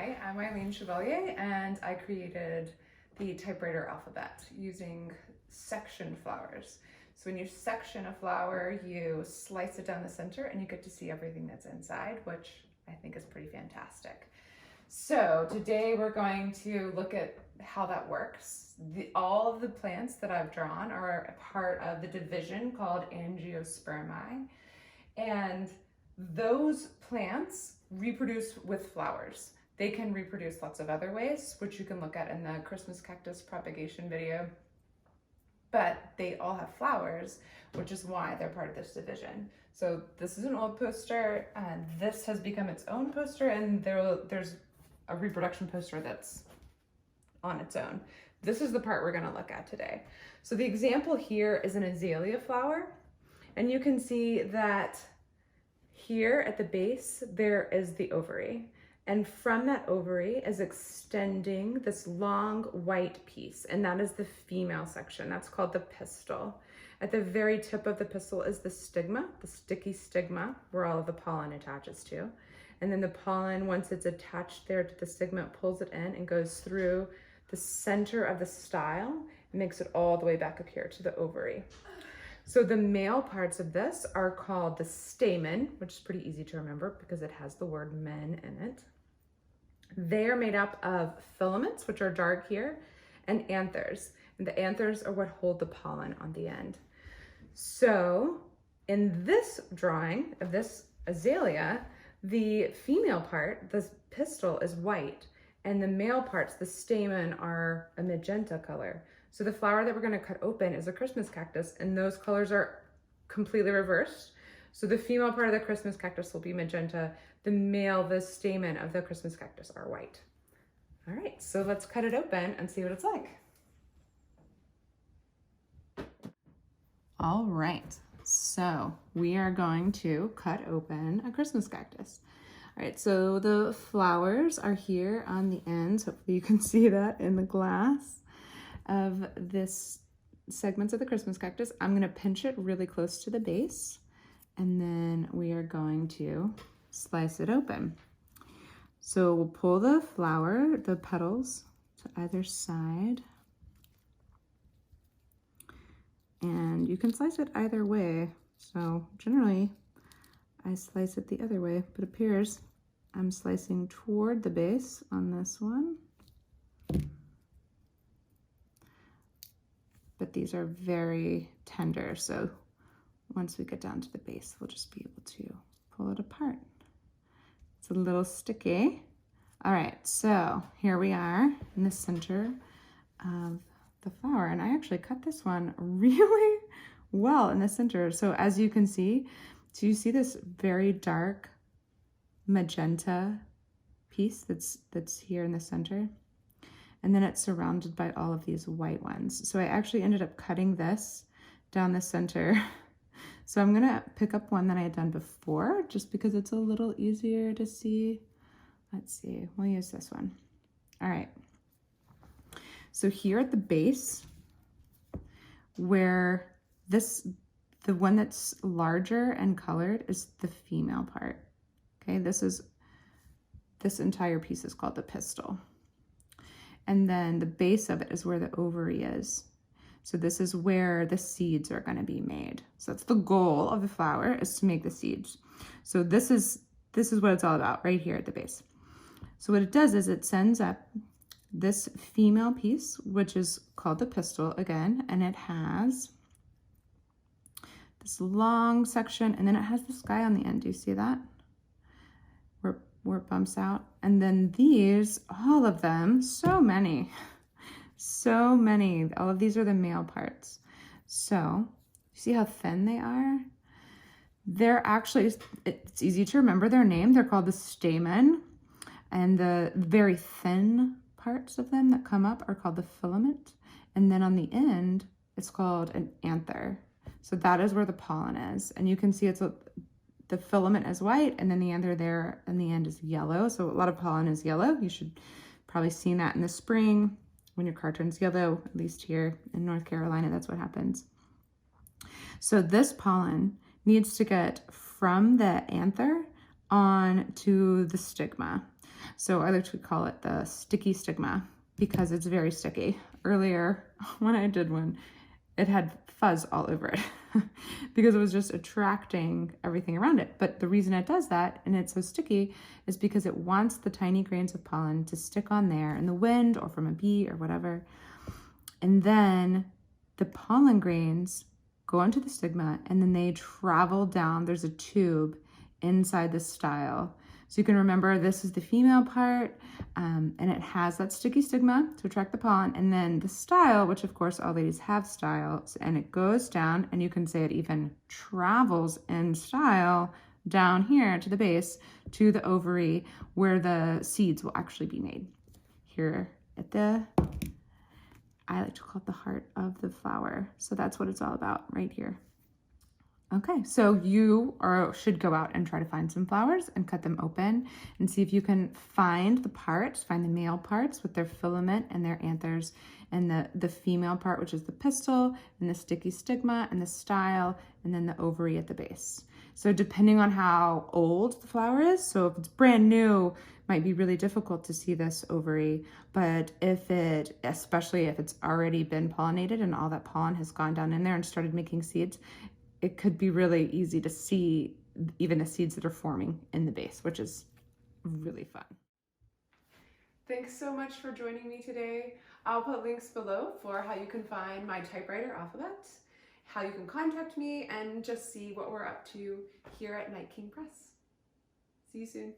Hi, I'm Eileen Chevalier, and I created the typewriter alphabet using section flowers. So when you section a flower, you slice it down the center and you get to see everything that's inside, which I think is pretty fantastic. So today we're going to look at how that works. All of the plants that I've drawn are a part of the division called Angiospermae, and those plants reproduce with flowers. They can reproduce lots of other ways, which you can look at in the Christmas cactus propagation video, but they all have flowers, which is why they're part of this division. So this is an old poster, and this has become its own poster, and there's a reproduction poster that's on its own. This is the part we're going to look at today. So the example here is an azalea flower, and you can see that here at the base there is the ovary, and from that ovary is extending this long white piece, and that is the female section. That's called the pistil. At the very tip of the pistil is the stigma, the sticky stigma, where all of the pollen attaches to. And then the pollen, once it's attached there to the stigma, it pulls it in and goes through the center of the style and makes it all the way back up here to the ovary. So the male parts of this are called the stamen, which is pretty easy to remember because it has the word men in it. They are made up of filaments, which are dark here, and anthers. And the anthers are what hold the pollen on the end. So in this drawing of this azalea, the female part, the pistil, is white, and the male parts, the stamen, are a magenta color. So the flower that we're going to cut open is a Christmas cactus, and those colors are completely reversed. So the female part of the Christmas cactus will be magenta. The male, the stamen of the Christmas cactus, are white. All right, so let's cut it open and see what it's like. All right, so we are going to cut open a Christmas cactus. All right, so the flowers are here on the ends. Hopefully you can see that in the glass of this segments of the Christmas cactus. I'm going to pinch it really close to the base, and then we are going to slice it open. So we'll pull the flower, the petals, to either side, and you can slice it either way. So generally I slice it the other way, but it appears I'm slicing toward the base on this one. But these are very tender, so once we get down to the base, we'll just be able to pull it apart. It's a little sticky. All right, so here we are in the center of the flower, and I actually cut this one really well in the center. So as you can see, do you see this very dark magenta piece that's here in the center? And then it's surrounded by all of these white ones. So I actually ended up cutting this down the center. So I'm gonna pick up one that I had done before just because it's a little easier to see. Let's see, we'll use this one. All right. So here at the base, where the one that's larger and colored is the female part. Okay, this entire piece is called the pistil. And then the base of it is where the ovary is. So this is where the seeds are going to be made. So that's the goal of the flower, is to make the seeds. So this is what it's all about right here at the base. So what it does is it sends up this female piece, which is called the pistil again, and it has this long section, and then it has this guy on the end. Do you see that? Where it bumps out. And then these, all of them, so many, all of these are the male parts. So you see how thin they are? They're actually, it's easy to remember their name. They're called the stamen, and the very thin parts of them that come up are called the filament. And then on the end, it's called an anther. So that is where the pollen is. And you can see the filament is white, and then the anther there in the end is yellow. So a lot of pollen is yellow. You should probably see that in the spring when your card turns yellow, at least here in North Carolina, that's what happens. So this pollen needs to get from the anther on to the stigma. So I like to call it the sticky stigma because it's very sticky. Earlier when I did one, it had fuzz all over it because it was just attracting everything around it. But the reason it does that and it's so sticky is because it wants the tiny grains of pollen to stick on there in the wind or from a bee or whatever. And then the pollen grains go onto the stigma and then they travel down. There's a tube inside the style. So you can remember this is the female part, and it has that sticky stigma to attract the pollen, and then the style, which of course all ladies have styles, and it goes down, and you can say it even travels in style down here to the base, to the ovary, where the seeds will actually be made. Here at the, I like to call it the heart of the flower. So that's what it's all about right here. Okay, so you should go out and try to find some flowers and cut them open and see if you can find the parts, find the male parts with their filament and their anthers, and the female part, which is the pistil and the sticky stigma and the style, and then the ovary at the base. So depending on how old the flower is, so if it's brand new, it might be really difficult to see this ovary, but especially if it's already been pollinated and all that pollen has gone down in there and started making seeds, it could be really easy to see even the seeds that are forming in the base, which is really fun. Thanks so much for joining me today. I'll put links below for how you can find my typewriter alphabet, how you can contact me, and just see what we're up to here at Night King Press. See you soon.